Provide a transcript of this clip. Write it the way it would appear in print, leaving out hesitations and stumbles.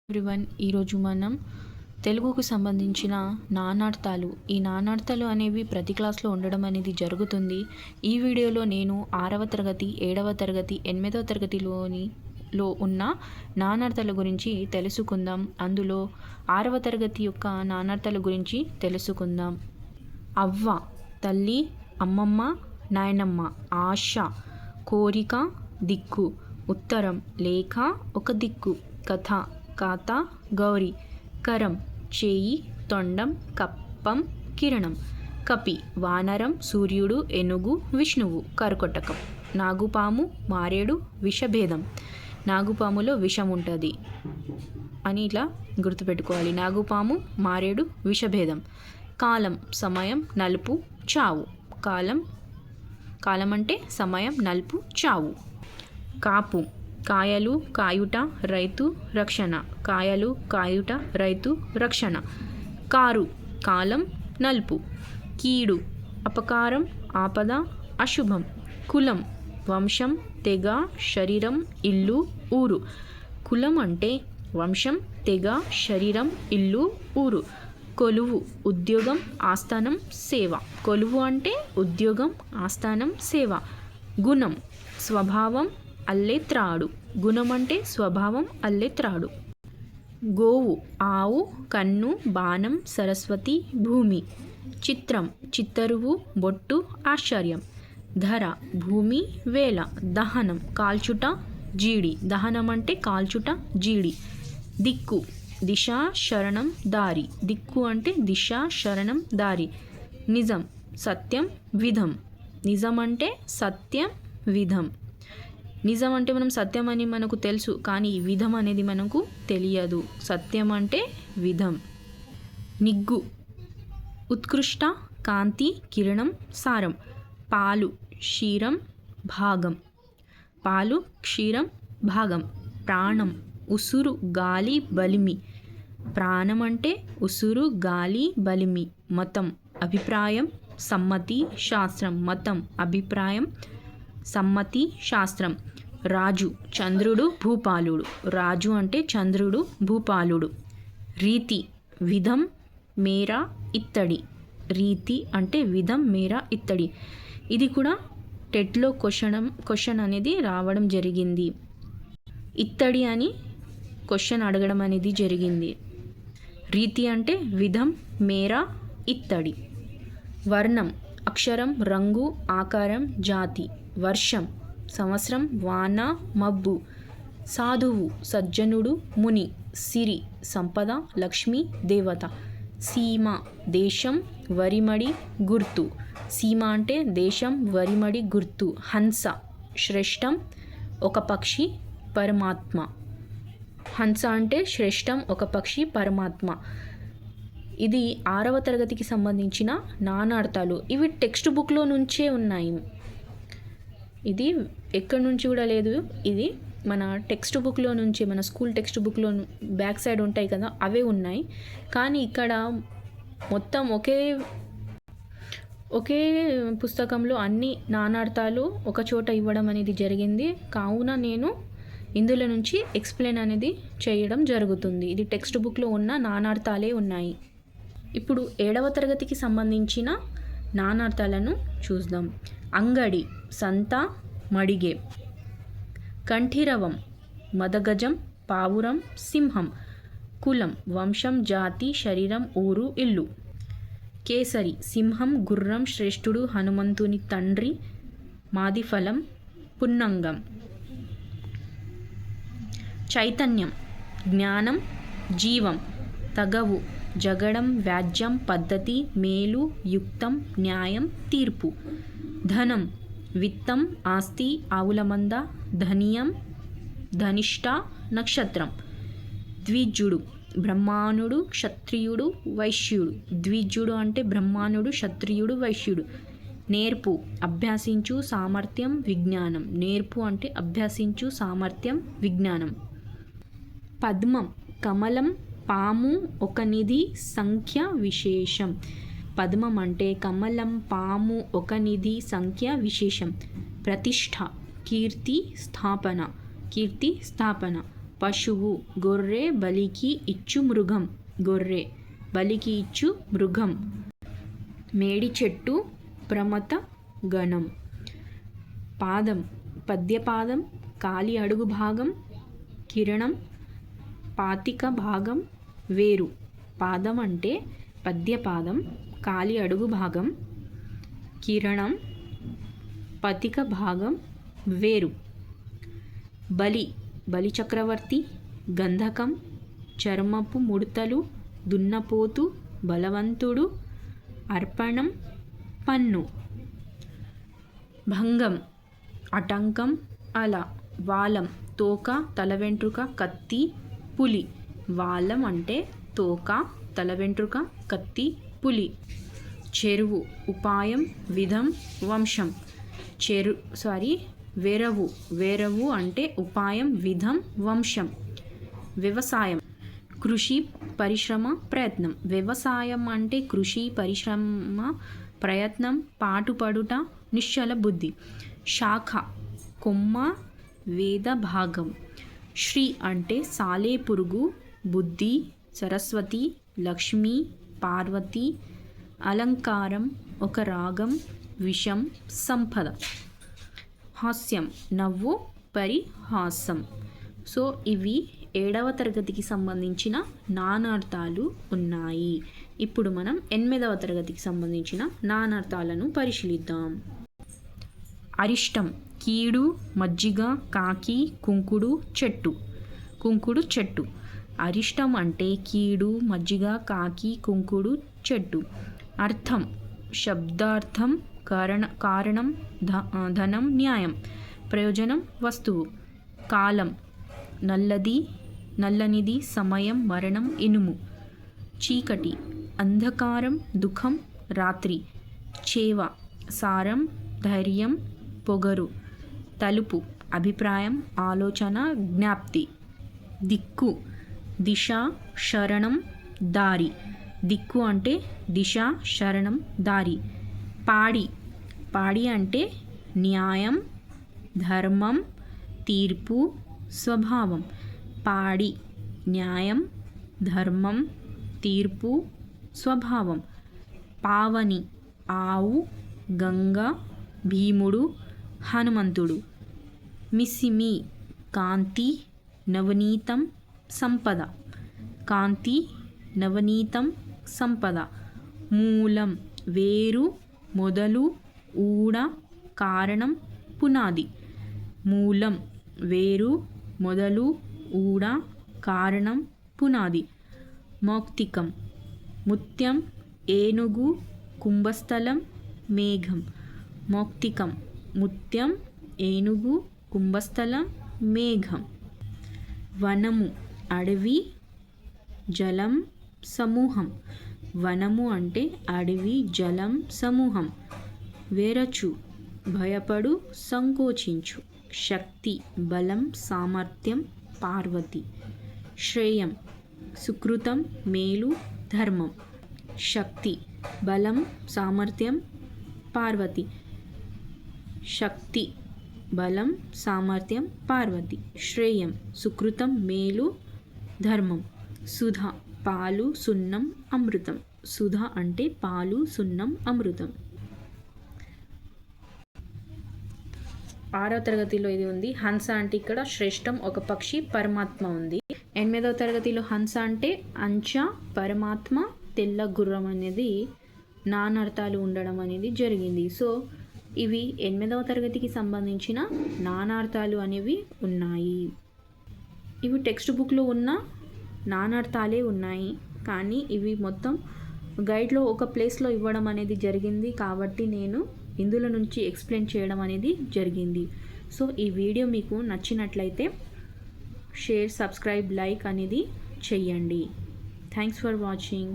Everyone, ఈరోజు మనం తెలుగుకు సంబంధించిన నానార్థాలు నానార్థాలు అనేవి ప్రతి క్లాస్లో ఉండడం అనేది జరుగుతుంది. ఈ వీడియోలో నేను 6వ తరగతి 7వ తరగతి 8వ తరగతిలో ఉన్న నానార్థాల గురించి తెలుసుకుందాం. అందులో 6వ తరగతి యొక్క నానార్థాల గురించి తెలుసుకుందాం. అవ్వ, తల్లి, అమ్మమ్మ, నాయనమ్మ. ఆశ, కోరిక, దిక్కు. ఉత్తరం, లేఖ, ఒక దిక్కు. కథ, కాత, గౌరి. కరం, చేయి, తొండం, కప్పం, కిరణం. కపి, వానరం, సూర్యుడు, ఏనుగు, విష్ణువు. కర్కొటకం, నాగుపాము, మారేడు, విషభేదం. నాగుపాములో విషం ఉంటుంది అని ఇట్లా గుర్తుపెట్టుకోవాలి. నాగుపాము, మారేడు, విషభేదం. కాలం, సమయం, నలుపు, చావు. కాలం అంటే సమయం, నలుపు, చావు. కాపు, కాయలు, కాయుట, రైతు, రక్షణ. కాయలు, కాయుట, రైతు, రక్షణ. కారు, కాలం, నలుపు. కీడు, అపకారం, ఆపద, అశుభం. కులం, వంశం, తెగ, శరీరం, ఇల్లు, ఊరు. కులం అంటే వంశం, తెగ, శరీరం, ఇల్లు, ఊరు. కొలువు, ఉద్యోగం, ఆస్థానం, సేవ. కొలువు అంటే ఉద్యోగం, ఆస్థానం, సేవ. గుణం, స్వభావం, అల్లెత్రాడు. గుణం అంటే స్వభావం, అల్లెత్రాడు. గోవు, ఆవు, కన్ను, బాణం, సరస్వతి, భూమి. చిత్రం, చిత్తరువు, బొట్టు, ఆశ్చర్యం. ధర, భూమి, వేల. దహనం, కాల్చుట, జీడి. దహనం అంటే కాల్చుట, జీడి. దిక్కు, దిశ, శరణం, దారి. దిక్కు అంటే దిశ, శరణం, దారి. నిజం, సత్యం, విధం. నిజం అంటే సత్యం, విధం. నిజం అంటే మనం సత్యం అని మనకు తెలుసు, కానీ విధం అనేది మనకు తెలియదు. సత్యం అంటే విధం. నిగ్గు, ఉత్కృష్ట, కాంతి, కిరణం, సారం. పాలు, క్షీరం, భాగం. పాలు, క్షీరం, భాగం. ప్రాణం, ఉసురు, గాలి, బలిమి. ప్రాణం అంటే ఉసురు, గాలి, బలిమి. మతం, అభిప్రాయం, సమ్మతి, శాస్త్రం. మతం, అభిప్రాయం, సమ్మతి, శాస్త్రం. రాజు, చంద్రుడు, భూపాలుడు. రాజు అంటే చంద్రుడు, భూపాలుడు. రీతి, విధం, మేర, ఇత్తడి. రీతి అంటే విధం, మేర, ఇత్తడి. ఇది కూడా టెట్లో క్వశ్చన్ అనేది రావడం జరిగింది. ఇత్తడి అని క్వశ్చన్ అడగడం అనేది జరిగింది. రీతి అంటే విధం, మేర, ఇత్తడి. వర్ణం, అక్షరం, రంగు, ఆకారం, జాతి. వర్షం, సంవత్సరం, వాన, మబ్బు. సాధువు, సజ్జనుడు, ముని. సిరి, సంపద, లక్ష్మి, దేవత. సీమ, దేశం, వరిమడి, గుర్తు. సీమ అంటే దేశం, వరిమడి, గుర్తు. హంస, శ్రేష్టం, ఒక పక్షి, పరమాత్మ. హంస అంటే శ్రేష్టం, ఒక పక్షి, పరమాత్మ. ఇది 6వ తరగతికి సంబంధించిన నానార్థాలు. ఇవి టెక్స్ట్ బుక్లో నుంచే ఉన్నాయి. ఇది ఎక్కడి నుంచి కూడా లేదు. ఇది మన టెక్స్ట్ బుక్లో నుంచి, మన స్కూల్ టెక్స్ట్ బుక్లో బ్యాక్ సైడ్ ఉంటాయి కదా, అవే ఉన్నాయి. కానీ ఇక్కడ మొత్తం ఒకే పుస్తకంలో అన్ని నానార్థాలు ఒక చోట ఇవ్వడం అనేది జరిగింది. కావున నేను ఇందులో నుంచి ఎక్స్ప్లెయిన్ అనేది చేయడం జరుగుతుంది. ఇది టెక్స్ట్ బుక్లో ఉన్న నానార్థాలే ఉన్నాయి. ఇప్పుడు 7వ తరగతికి సంబంధించిన నానార్థాలను చూద్దాం. అంగడి, సంత, మడిగే. కంఠీరవం, మదగజం, పావురం, సింహం. కులం, వంశం, జాతి, శరీరం, ఊరు, ఇల్లు. కేసరి, సింహం, గుర్రం, శ్రేష్ఠుడు, హనుమంతుని తండ్రి, మాదిఫలం, పున్నంగం. చైతన్యం, జ్ఞానం, జీవం. తగవు, జగడం, వ్యాజ్యం, పద్ధతి, మేలు, యుక్తం, న్యాయం, తీర్పు. ధనం, విత్తం, ఆస్తి, ఆవుల మంద, ధనియం, ధనిష్ట, నక్షత్రం. ద్విజుడు, బ్రహ్మాణుడు, క్షత్రియుడు, వైశ్యుడు. ద్విజుడు అంటే బ్రహ్మాణుడు, క్షత్రియుడు, వైశ్యుడు. నేర్పు, అభ్యాసించు, సామర్థ్యం, విజ్ఞానం. నేర్పు అంటే అభ్యాసించు, సామర్థ్యం, విజ్ఞానం. పద్మం, కమలం, పాము, ఒక నిధి, సంఖ్య, విశేషం. పద్మం అంటే కమలం, పాము, ఒక నిధి, సంఖ్య, విశేషం. ప్రతిష్ఠ, కీర్తి, స్థాపన. కీర్తి, స్థాపన. పశువు, గొర్రె బలికి ఇచ్చు మృగం, గొర్రె బలికి ఇచ్చు మృగం. మేడి చెట్టు, ప్రమథ గణం. పాదం, పద్యపాదం, కాలి అడుగు భాగం, కిరణం, పాతిక భాగం, వేరు. పాదం అంటే పద్యపాదం, కాలి అడుగు భాగం, కిరణం, పతిక భాగం, వేరు. బలి, బలి చక్రవర్తి, గంధకం, చర్మపు ముడతలు, దున్నపోతు, బలవంతుడు, అర్పణం, పన్ను. భంగం, అటంకం, అల. వాలం, తోక, తల వెంట్రుక, కత్తి, పులి. వాలం అంటే తోక, తల వెంట్రుక, కత్తి, పులి. చెరువు, ఉపాయం, విధం, వంశం. వెరవు, వేరవు అంటే ఉపాయం, విధం, వంశం. వ్యవసాయం, కృషి, పరిశ్రమ, ప్రయత్నం. వ్యవసాయం అంటే కృషి, పరిశ్రమ, ప్రయత్నం, పాటుపడుట, నిశ్చల బుద్ధి. శాఖ, కొమ్మ, వేద భాగం. శ్రీ అంటే సాలెపురుగు, బుద్ధి, సరస్వతి, లక్ష్మి, పార్వతి, అలంకారం, ఒక రాగం, విషం, సంపద. హాస్యం, నవ్వు, పరిహాసం. సో ఇవి 7వ తరగతికి సంబంధించిన నానార్థాలు ఉన్నాయి. ఇప్పుడు మనం 8వ తరగతికి సంబంధించిన నానార్థాలను పరిశీలిద్దాం. అరిష్టం, కీడు, మజ్జిగ, కాకి, కుంకుడు, చెట్టు. కుంకుడు చెట్టు. అరిష్టం అంటే కీడు, మజ్జిగ, కాకి, కుంకుడు, చెట్టు. అర్థం, శబ్దార్థం, కారణం, ధనం, న్యాయం. ప్రయోజనం, వస్తువు. కాలం, నల్లనిది, సమయం, మరణం, ఇనుము. చీకటి, అంధకారం, దుఃఖం, రాత్రి. చేవ, సారం, ధైర్యం, పొగరు. తలుపు, అభిప్రాయం, ఆలోచన, జ్ఞాప్తి. దిక్కు, దిశ, శరణం, దారి. దిక్కు అంటే దిశ, శరణం, దారి. పాడి అంటే న్యాయం, ధర్మం, తీర్పు, స్వభావం. పాడి, న్యాయం, ధర్మం, తీర్పు, స్వభావం. పావని, ఆవు, గంగ, భీముడు, హనుమంతుడు. మిసిమి, కాంతి, నవనీతం, సంపద. కాంతి, నవనీతం, సంపద. మూలం, వేరు, మొదలు, ఊడ, కారణం, పునాది. మూలం, వేరు, మొదలు, ఊడ, కారణం, పునాది. మౌక్తికం, ముత్యం, ఏనుగు, కుంభస్థలం, మేఘం. మౌక్తికం, ముత్యం, ఏనుగు, కుంభస్థలం, మేఘం. వనము, అడవి, జలం, సమూహం. వనము అంటే అడవి, జలం, సమూహం. వేరచు, భయపడు, సంకోచించు. శక్తి, బలం, సామర్థ్యం, పార్వతి. శ్రేయం, సుకృతం, మేలు, ధర్మం. శక్తి, బలం, సామర్థ్యం, పార్వతి. శక్తి, బలం, సామర్థ్యం, పార్వతి. శ్రేయం, సుకృతం, మేలు, ధర్మం. సుధ, పాలు, సున్నం, అమృతం. సుధ అంటే పాలు, సున్నం, అమృతం. 6వ తరగతిలో ఇది ఉంది. హంస అంటే ఇక్కడ శ్రేష్టం, ఒక పక్షి, పరమాత్మ ఉంది. 8వ తరగతిలో హంస అంటే అంచ, పరమాత్మ, తెల్ల గుర్రం అనేది నానార్థాలు ఉండడం అనేది జరిగింది. సో ఇవి 8వ తరగతికి సంబంధించిన నానార్థాలు అనేవి ఉన్నాయి. ఇవి టెక్స్ట్ బుక్లో ఉన్న నానార్థాలే ఉన్నాయి, కానీ ఇవి మొత్తం గైడ్లో ఒక ప్లేస్లో ఇవ్వడం అనేది జరిగింది కాబట్టి నేను ఇందులో నుంచి ఎక్స్ప్లెయిన్ చేయడం అనేది జరిగింది. సో ఈ వీడియో మీకు నచ్చినట్లయితే షేర్, సబ్స్క్రైబ్, లైక్ అనేది చెయ్యండి. Thanks for watching.